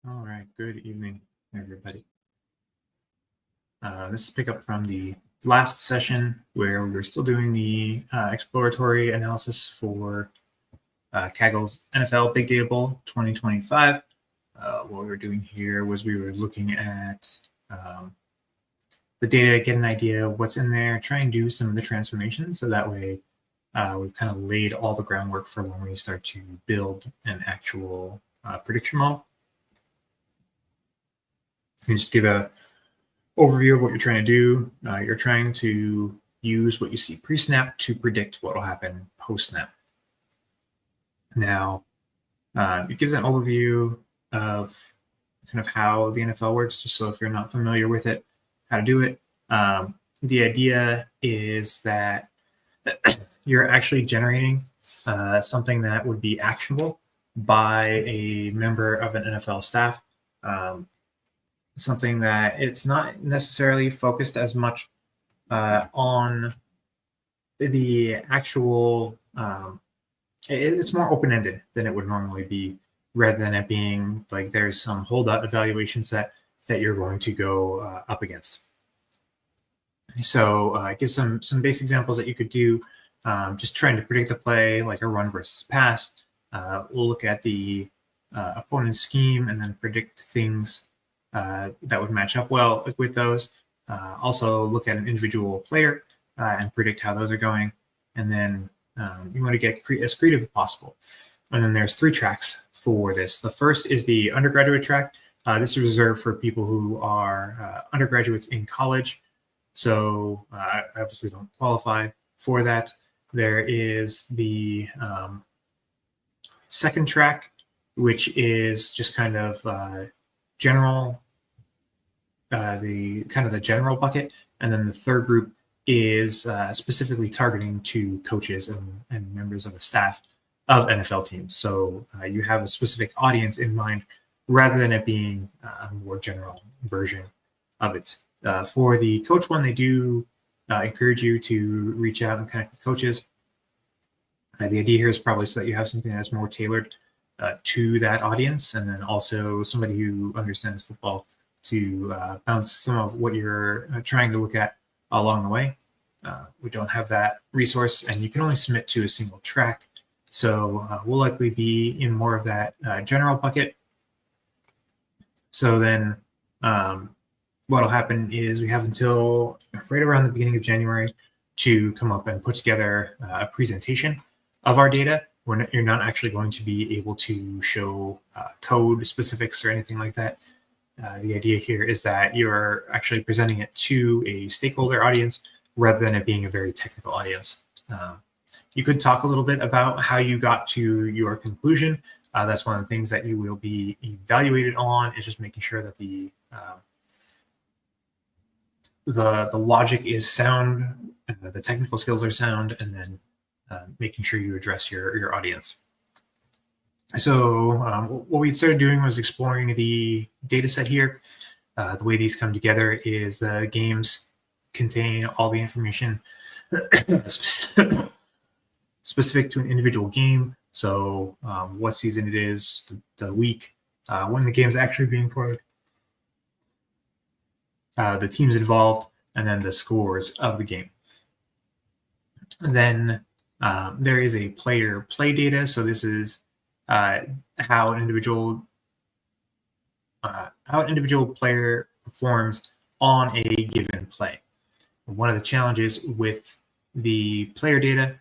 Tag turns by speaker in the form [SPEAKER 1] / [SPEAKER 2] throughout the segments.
[SPEAKER 1] All right, good evening, everybody. This is pick up from the last session where we were still doing the exploratory analysis for Kaggle's NFL Big Data Bowl 2025. What we were doing here was we were looking at the data, get an idea of what's in there, try and do some of the transformations so that way we've kind of laid all the groundwork for when we start to build an actual prediction model. And just give a overview of what you're trying to do. You're trying to use what you see pre-snap to predict what will happen post-snap. Now, it gives an overview of kind of how the NFL works, just so if you're not familiar with it, how to do it. The idea is that you're actually generating something that would be actionable by a member of an NFL staff. Something that it's not necessarily focused as much on the actual, it's more open-ended than it would normally be, rather than it being like there's some holdout evaluation set that you're going to go up against. So it gives some base examples that you could do, just trying to predict a play like a run versus pass. We'll look at the opponent's scheme and then predict things that would match up well with those. Also look at an individual player and predict how those are going. And then you want to get as creative as possible. And then there's 3 tracks for this. The first is the undergraduate track. This is reserved for people who are undergraduates in college. So I obviously don't qualify for that. There is the second track, which is just kind of general, the general bucket, and then the third group is specifically targeting to coaches and members of the staff of NFL teams. So you have a specific audience in mind rather than it being a more general version of it. For the coach one, they do encourage you to reach out and connect with coaches. The idea here is probably so that you have something that's more tailored to that audience, and then also somebody who understands football to bounce some of what you're trying to look at along the way. We don't have that resource, and you can only submit to a single track. So we'll likely be in more of that general bucket. So then what will happen is we have until right around the beginning of January to come up and put together a presentation of our data. You're not actually going to be able to show code specifics or anything like that. The idea here is that you're actually presenting it to a stakeholder audience rather than it being a very technical audience. You could talk a little bit about how you got to your conclusion. That's one of the things that you will be evaluated on, is just making sure that the logic is sound, the technical skills are sound, and then making sure you address your audience. So what we started doing was exploring the data set here. The way these come together is the games contain all the information specific to an individual game. So what season it is, the week, when the game is actually being played, the teams involved, and then the scores of the game. And then there is a player play data. So this is how an individual player performs on a given play. One of the challenges with the player data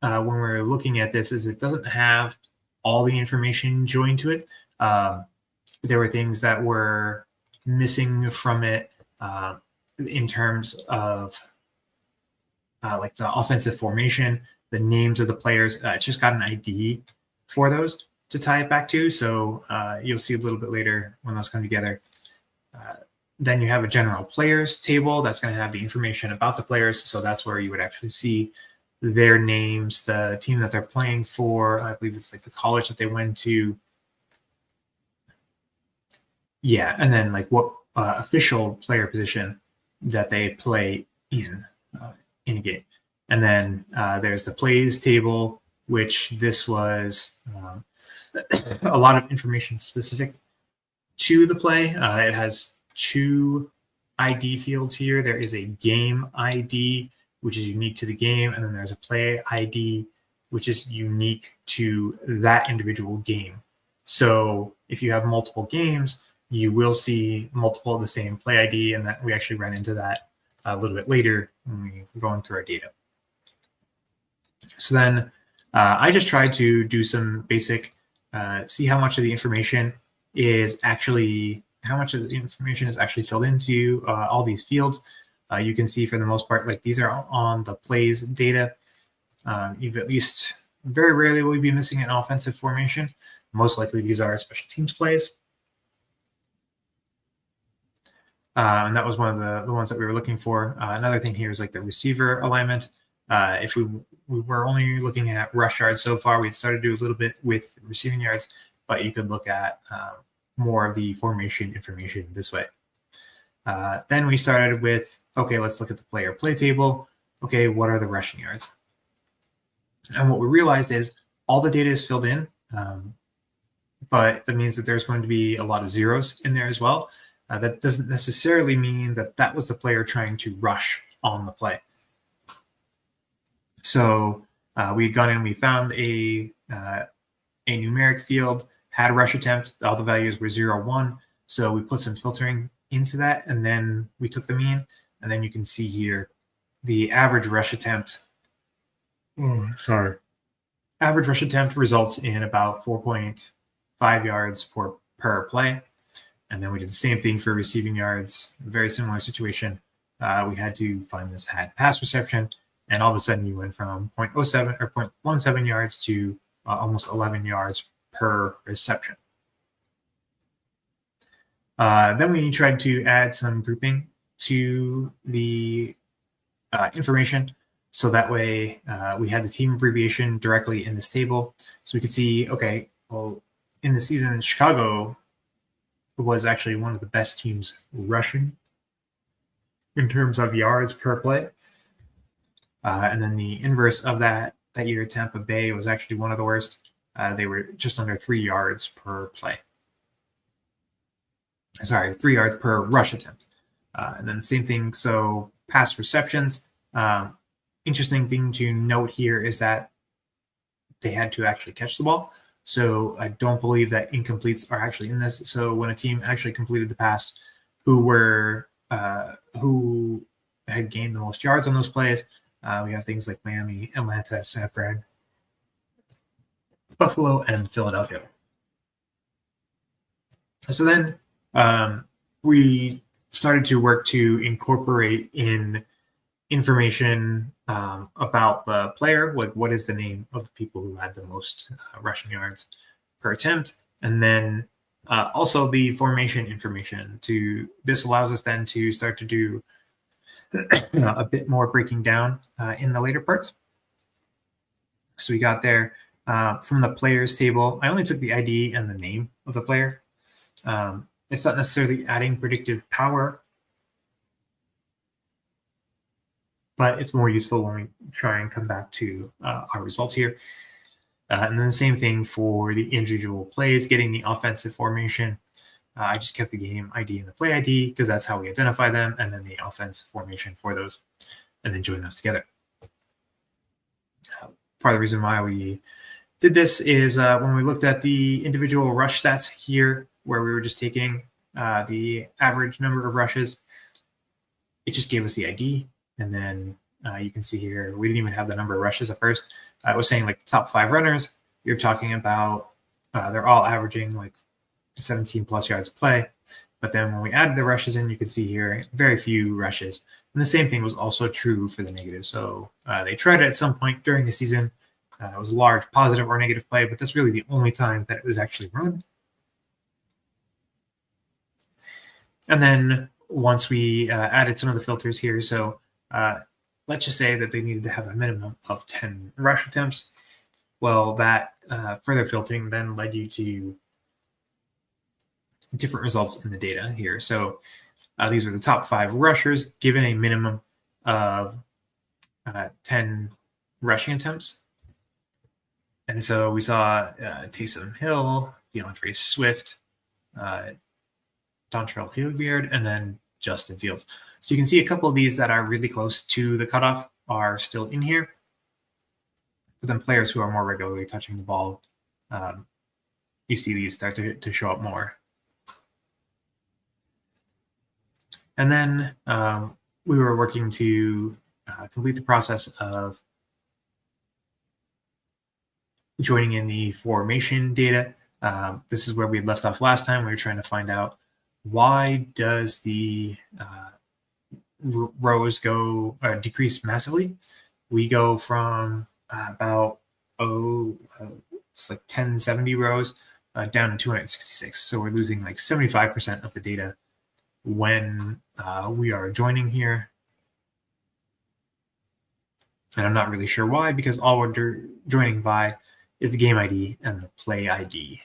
[SPEAKER 1] when we're looking at this is it doesn't have all the information joined to it. There were things that were missing from it in terms of like the offensive formation, the names of the players. It's just got an ID for those to tie it back to. So you'll see a little bit later when those come together. Then you have a general players table that's going to have the information about the players. So that's where you would actually see their names, the team that they're playing for. I believe it's like the college that they went to. Yeah, and then like what official player position that they play in a game. And then there's the plays table, which this was a lot of information specific to the play. It has 2 ID fields here. There is a game ID, which is unique to the game, and then there's a play ID, which is unique to that individual game. So if you have multiple games, you will see multiple of the same play ID, and that we actually ran into that a little bit later when we were going through our data. So then I just tried to do some basic, see how much of the information is actually, filled into all these fields. You can see for the most part, like these are on the plays data. You've at least very rarely will you be missing an offensive formation. Most likely these are special teams plays. And that was one of the ones that we were looking for. Another thing here is like the receiver alignment. If we were only looking at rush yards so far, we started to do a little bit with receiving yards, but you could look at more of the formation information this way. Then we started with, okay, let's look at the player play table. Okay, what are the rushing yards? And what we realized is all the data is filled in, but that means that there's going to be a lot of zeros in there as well. That doesn't necessarily mean that that was the player trying to rush on the play. So we had gone in and we found a numeric field, had a rush attempt. All the values were 0, 1. So we put some filtering into that, and then we took the mean. And then you can see here the average rush attempt. Average rush attempt results in about 4.5 yards per play. And then we did the same thing for receiving yards. Very similar situation. We had to find this had pass reception, and all of a sudden you went from 0.07 or 0.17 yards to almost 11 yards per reception. Then we tried to add some grouping to the information. So that way we had the team abbreviation directly in this table. So we could see, okay, well, in the season, Chicago was actually one of the best teams rushing in terms of yards per play. And then the inverse of that year, Tampa Bay was actually one of the worst. They were just under 3 yards per play. 3 yards per rush attempt. And then the same thing, so pass receptions. Interesting thing to note here is that they had to actually catch the ball. So I don't believe that incompletes are actually in this. So when a team actually completed the pass, who had gained the most yards on those plays, we have things like Miami, Atlanta, San Fran, Buffalo, and Philadelphia. So then we started to work to incorporate in information about the player, like what is the name of the people who had the most rushing yards per attempt, and then also the formation information. This allows us then to start to do a bit more breaking down in the later parts. So we got there from the players table. I only took the ID and the name of the player. It's not necessarily adding predictive power, but it's more useful when we try and come back to our results here. And then the same thing for the individual plays, getting the offensive formation. I just kept the game ID and the play ID because that's how we identify them, and then the offense formation for those, and then join those together. Part of the reason why we did this is when we looked at the individual rush stats here, where we were just taking the average number of rushes, it just gave us the ID. And then you can see here, we didn't even have the number of rushes at first. I was saying like the top 5 runners, you're talking about, they're all averaging like 17 plus yards a play. But then when we added the rushes in, you can see here, very few rushes. And the same thing was also true for the negative. So they tried it at some point during the season. It was a large positive or negative play, but that's really the only time that it was actually run. And then once we added some of the filters here, so let's just say that they needed to have a minimum of 10 rush attempts. Well, that further filtering then led you to different results in the data here. So these are the top 5 rushers given a minimum of 10 rushing attempts. And so we saw Taysom Hill, DeAndre Swift, Dontrell Hilliard, and then Justin Fields. So you can see a couple of these that are really close to the cutoff are still in here. But then players who are more regularly touching the ball, you see these start to show up more. And then we were working to complete the process of joining in the formation data. This is where we had left off last time. We were trying to find out why does the rows go decrease massively. We go from about it's like 1070 rows down to 266. So we're losing like 75% of the data when we are joining here. And I'm not really sure why, because all we're joining by is the game ID and the play ID.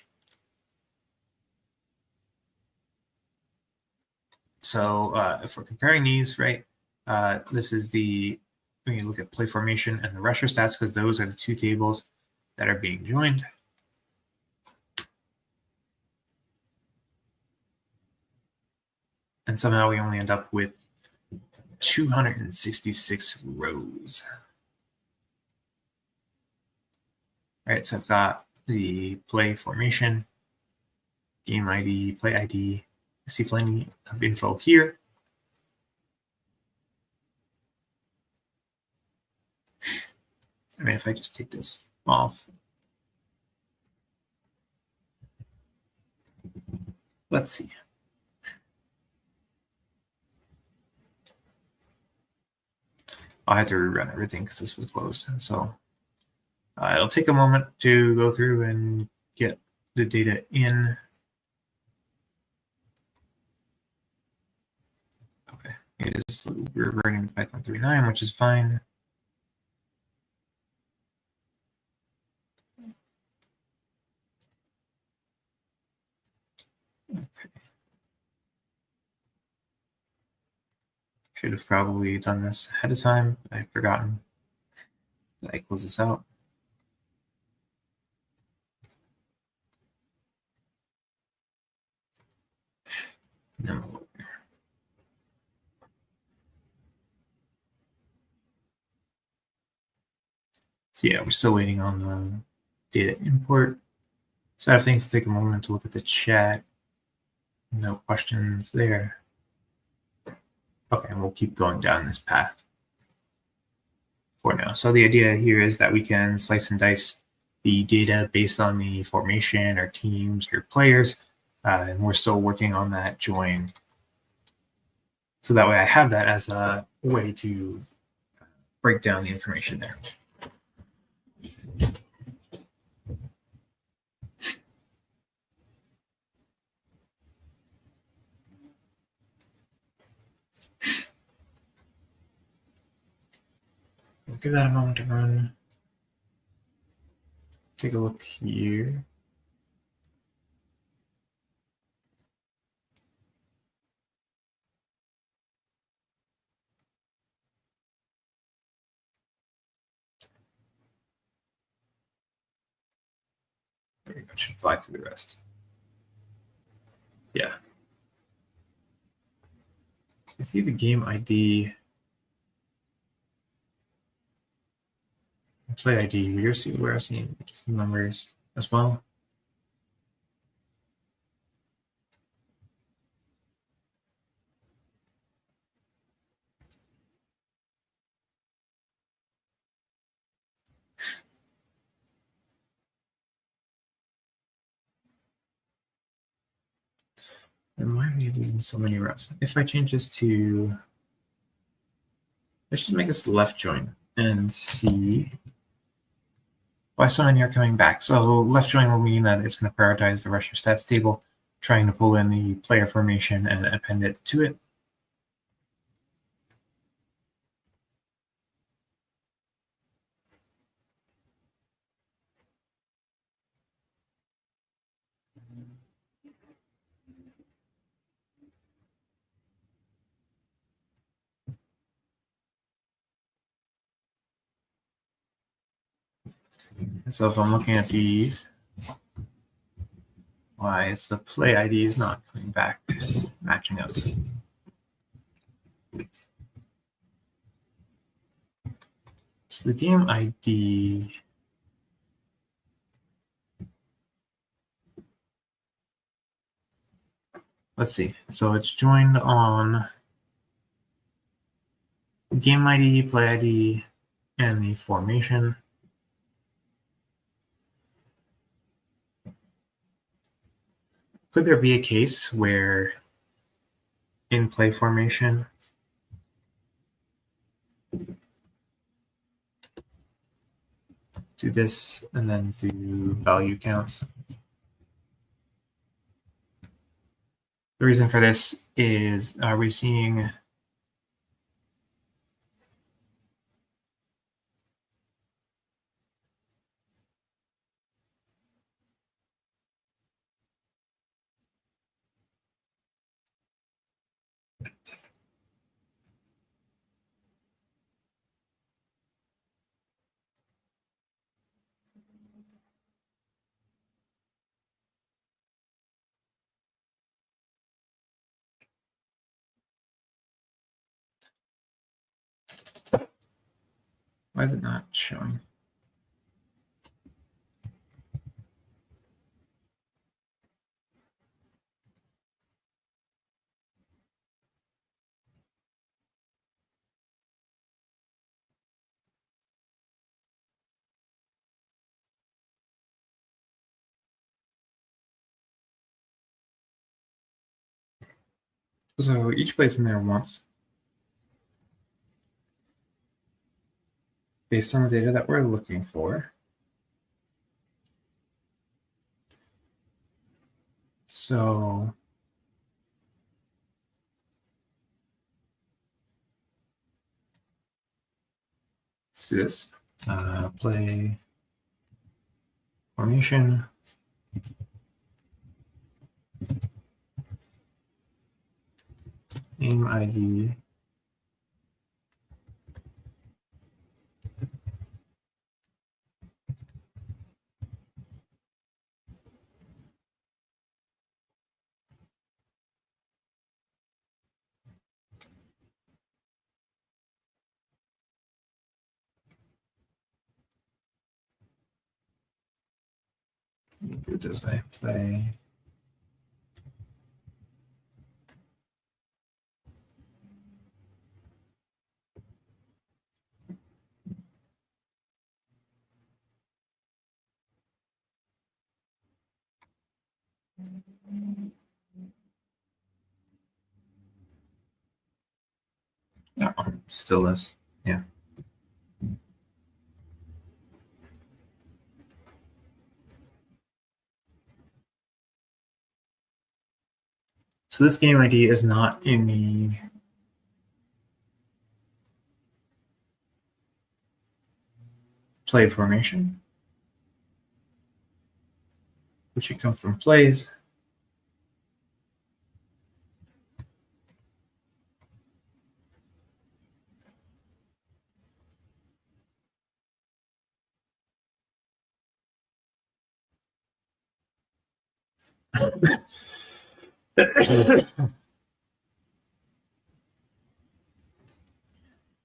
[SPEAKER 1] So if we're comparing these, right, this is when you look at play formation and the rusher stats, because those are the two tables that are being joined. And somehow we only end up with 266 rows. All right, so I've got the play formation, game ID, play ID. I see plenty of info here. I mean, if I just take this off, let's see. I had to rerun everything because this was closed. So it'll take a moment to go through and get the data in. Okay, it is reverting to Python 3.9, which is fine. Okay. Should have probably done this ahead of time. I've forgotten. Did I close this out? No. So yeah, we're still waiting on the data import. So I have things to take a moment to look at the chat. No questions there. Okay, and we'll keep going down this path for now. So the idea here is that we can slice and dice the data based on the formation or teams or players, and we're still working on that join. So that way I have that as a way to break down the information there. We'll give that a moment to run. Take a look here. There you go. Should fly through the rest. Yeah. You see the game ID, play ID. We're seeing these numbers as well. And why are we losing so many rows? If I change this to, let's just make this left join and see why so many are coming back. So left join will mean that it's going to prioritize the rusher stats table, trying to pull in the player formation and append it to it. So if I'm looking at these, why is the play ID is not coming back, matching up? So the game ID, let's see. So it's joined on game ID, play ID, and the formation. Could there be a case where in play formation, do this and then do value counts? The reason for this is, are we seeing why is it not showing? So each plays in there once based on the data that we're looking for. So let's do this. Play formation. Name ID. Do it this way. Play. No, still this. Yeah. So this game ID is not in the play formation, which should come from plays.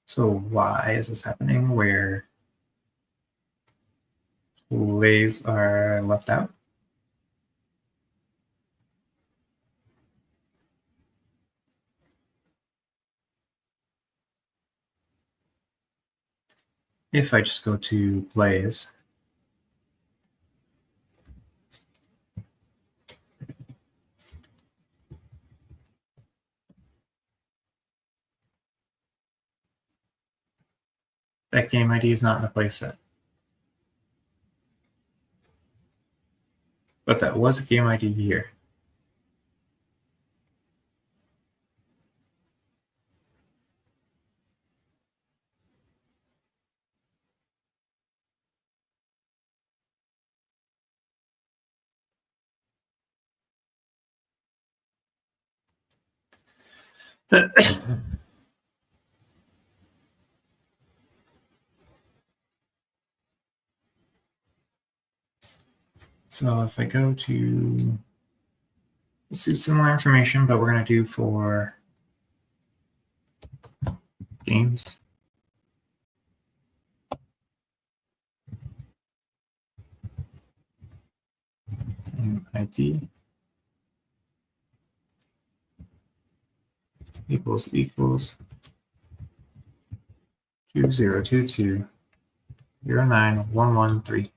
[SPEAKER 1] So why is this happening where plays are left out? If I just go to plays, that game ID is not in the play set. But that was a game ID here. So if I go to, let's do similar information, but we're going to do for games. And ID equals 2022 09113.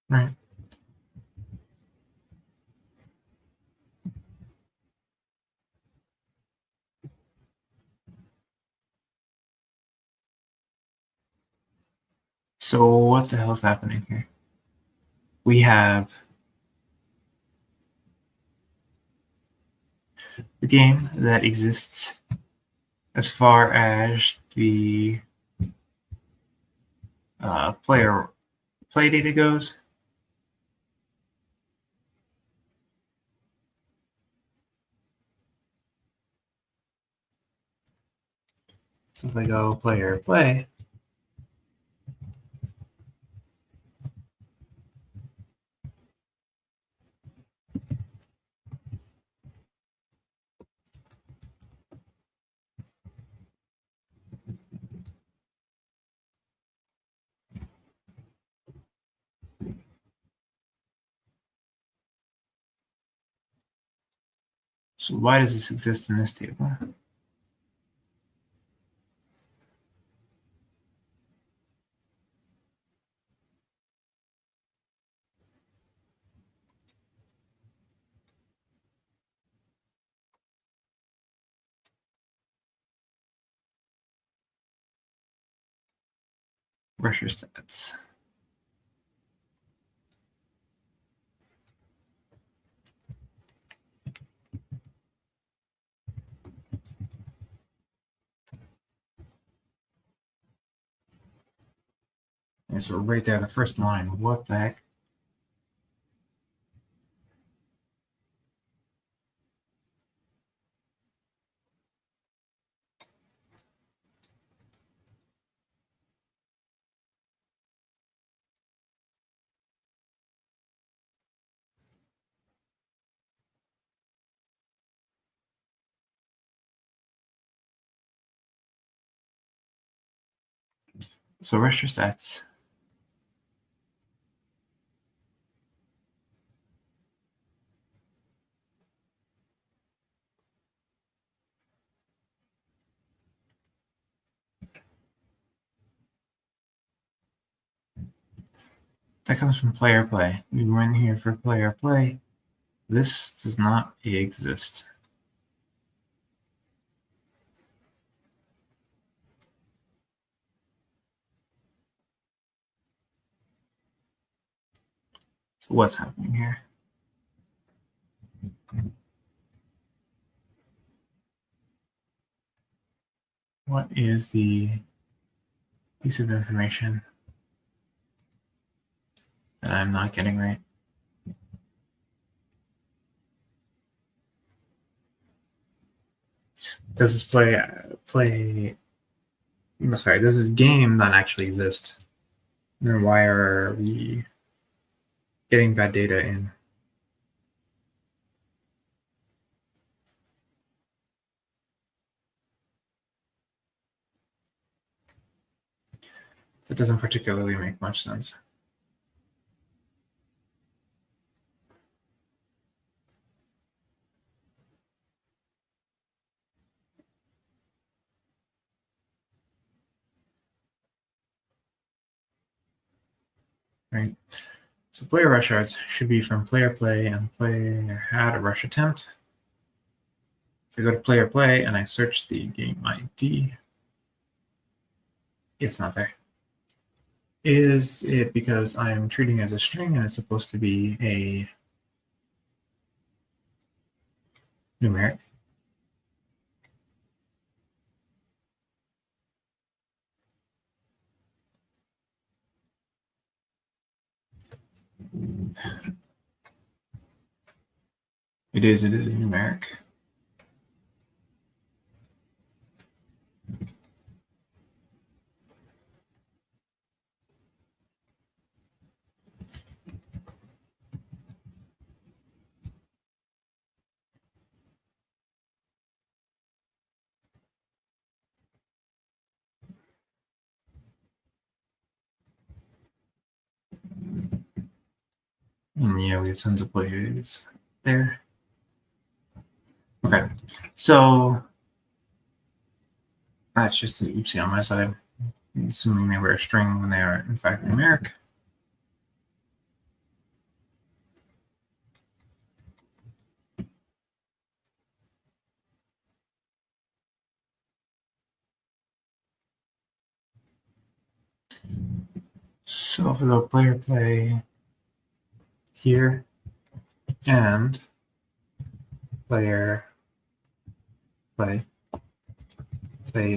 [SPEAKER 1] Right. So what the hell's happening here? We have the game that exists as far as the player play data goes. So if I go player play, so why does this exist in this table? Rusher stats. And so right there, the first line, what the heck? So rusher stats. That comes from player play. We went here for player play. This does not exist. So what's happening here? What is the piece of information that I'm not getting right? Does this does this game not actually exist? Then why are we getting bad data in? That doesn't particularly make much sense. Right. So player rush arts should be from player play and player had a rush attempt. If I go to player play and I search the game ID, it's not there. Is it because I'm treating it as a string and it's supposed to be a numeric? It is a numeric. And yeah, we have tons of players there. Okay, so that's just an oopsie on my side. Assuming they were a string when they are in fact numeric. So if we go player play here and player play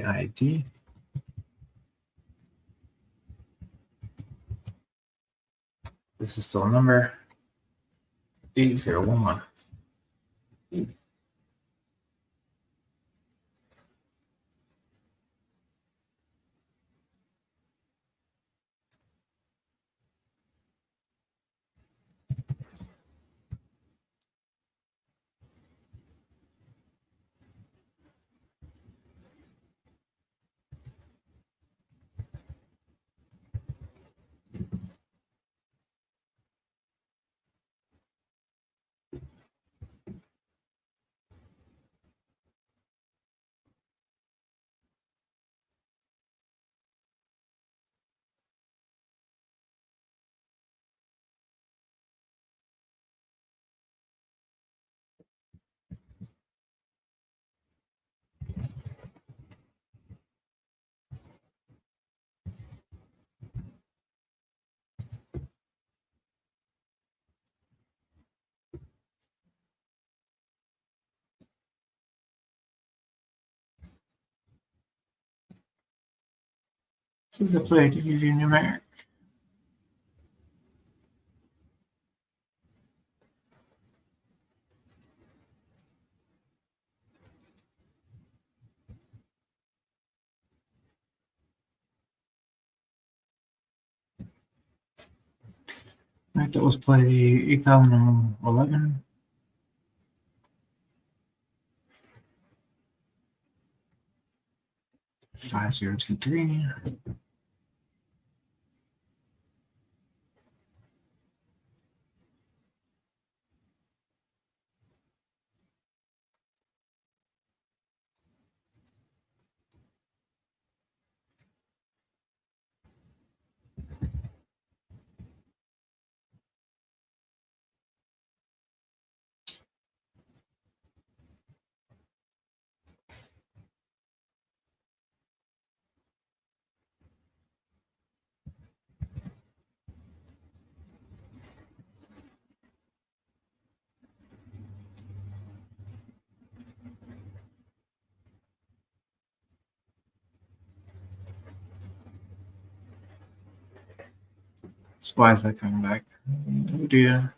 [SPEAKER 1] ID, this is still a number 8011. This is a play to use your numeric. Right, that was play 8011. Five zero two three. So why is that coming back? Oh dear.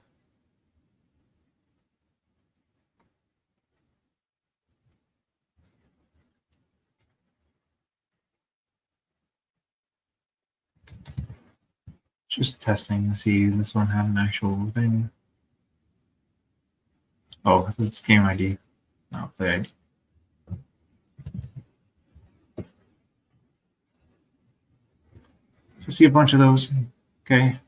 [SPEAKER 1] Just testing to see if this one had an actual thing. Oh, it's game ID, not play ID. So see a bunch of those. Okay.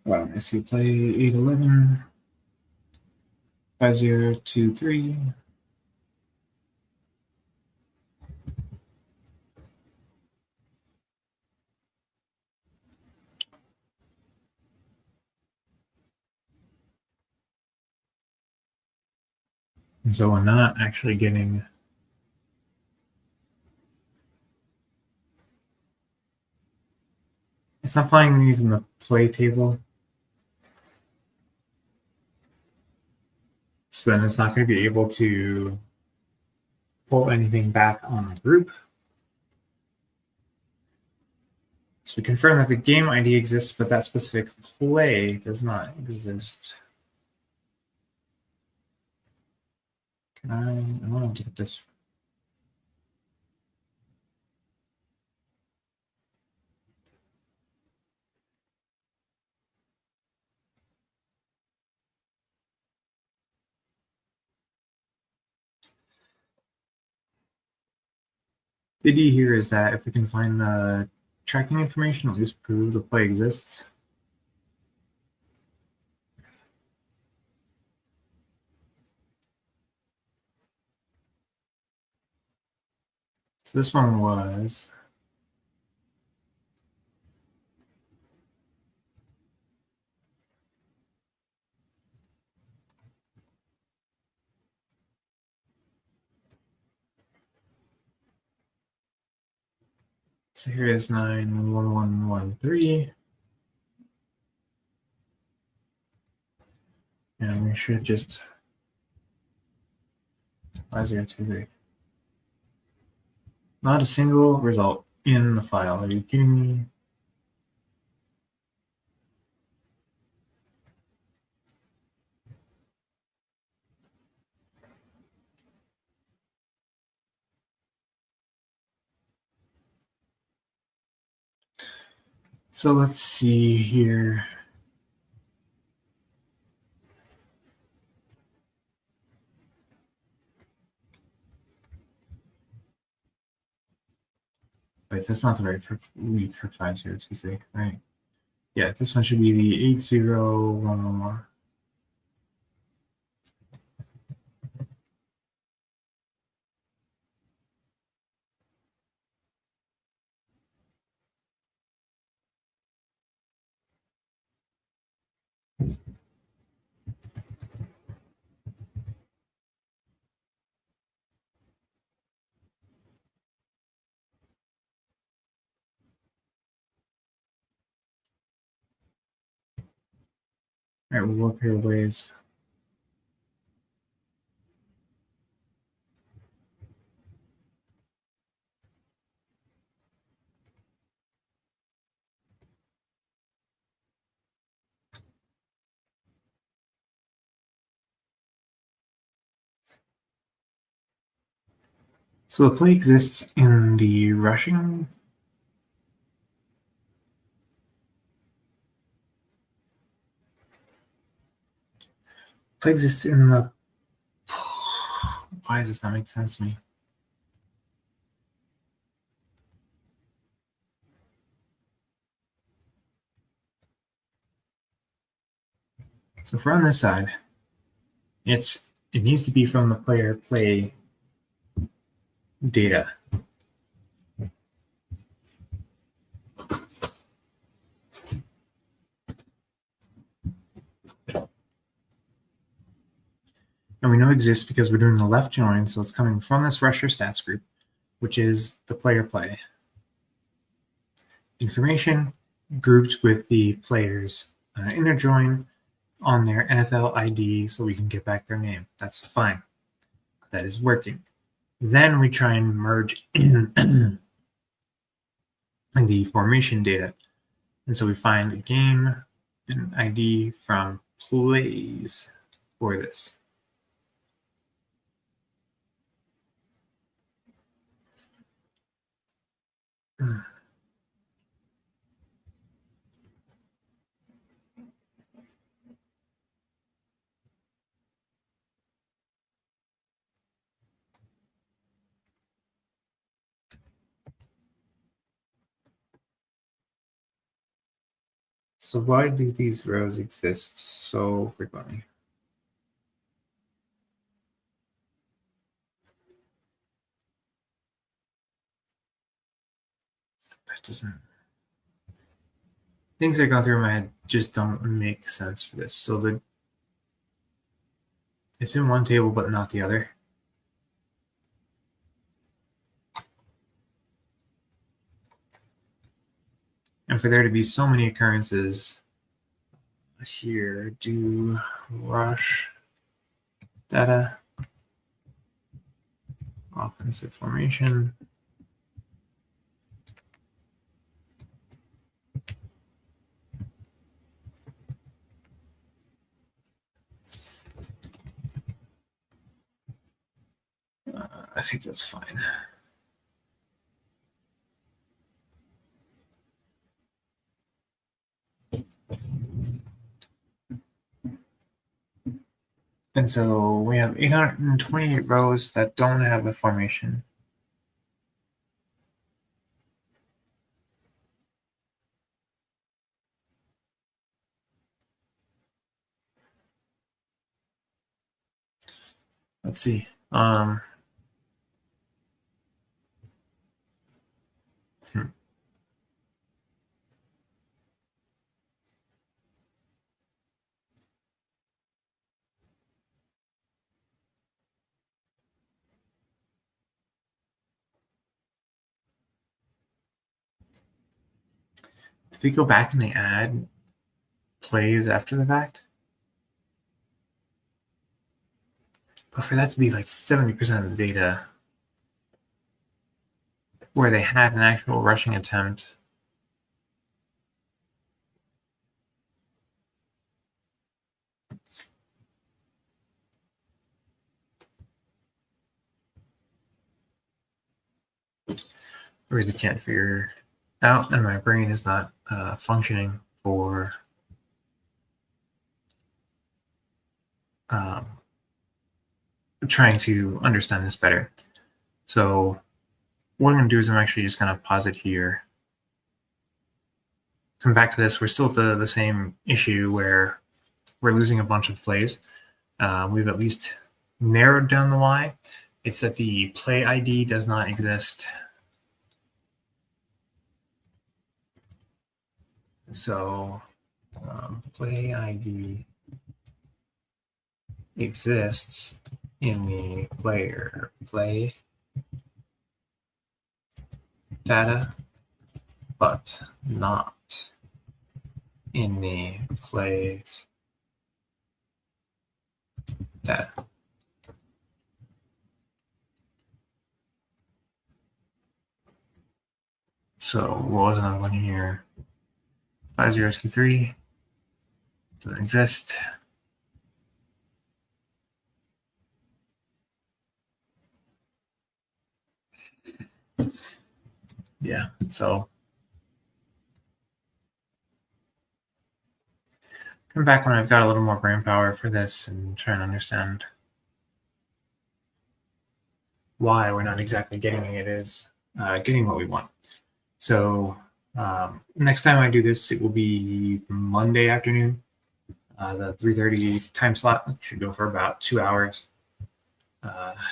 [SPEAKER 1] Well, I see play 811, 5023. And so we're not actually getting It's not finding these in the play table. So then it's not going to be able to pull anything back on the group. So we confirm that the game ID exists, but that specific play does not exist. I want to get this. The idea here is that if we can find the tracking information, at least prove the play exists. So this one was so here is 91113. And we should just 5023. Not a single result in the file. Are you kidding me? So let's see here. Wait, that's not the right week for 5023, right? Yeah, this one should be the 80111. All right, we'll look here ways. So the play exists in the rushing. Play exists in the. Why does this not make sense to me? So for on this side, it needs to be from the player play data. And we know it exists because we're doing the left join, so it's coming from this rusher stats group, which is the player play. Information grouped with the player's inner join on their NFL ID so we can get back their name. That's fine. That is working. Then we try and merge in the formation data. And so we find a game and an ID from plays for this. So why do these rows exist so frequently? That doesn't. Things that are going through my head just don't make sense for this. So it's in one table but not the other. And for there to be so many occurrences here, do rush data, offensive formation. I think that's fine. And so we have 828 rows that don't have a formation. Let's see. If they go back and they add plays after the fact, but for that to be like 70% of the data where they had an actual rushing attempt, I really can't figure out, and my brain is not functioning for trying to understand this better. So what I'm going to do is I'm actually just going to pause it here. Come back to this. We're still at the same issue where we're losing a bunch of plays. We've at least narrowed down the why. It's that the play ID does not exist. So play ID exists in the player play data, but not in the plays data. So what was another one here? 5023 doesn't exist. Yeah, so come back when I've got a little more brain power for this and try and understand why we're not exactly getting getting what we want. So next time I do this, it will be Monday afternoon. The 3:30 time slot should go for about 2 hours.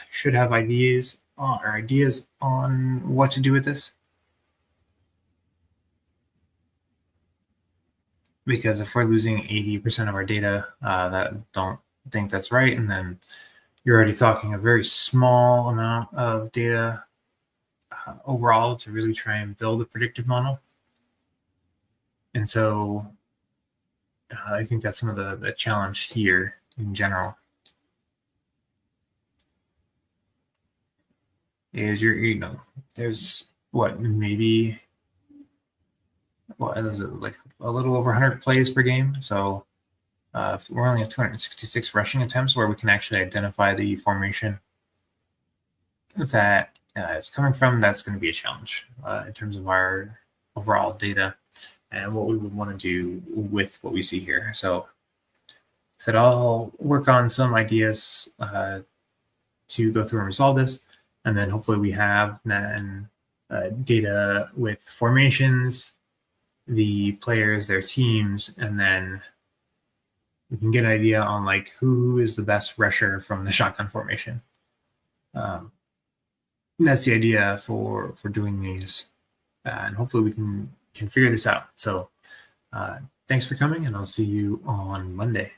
[SPEAKER 1] Should have ideas on what to do with this. Because if we're losing 80% of our data, that don't think that's right. And then you're already talking a very small amount of data overall to really try and build a predictive model. And so I think that's some of the challenge here in general. Is there's maybe is it like a little over 100 plays per game? So if we're only at 266 rushing attempts where we can actually identify the formation that it's coming from, that's going to be a challenge in terms of our overall data and what we would want to do with what we see here. So I'll work on some ideas to go through and resolve this. And then hopefully we have then data with formations, the players, their teams, and then we can get an idea on like who is the best rusher from the shotgun formation. That's the idea for doing these, and hopefully we can figure this out. So thanks for coming, and I'll see you on Monday.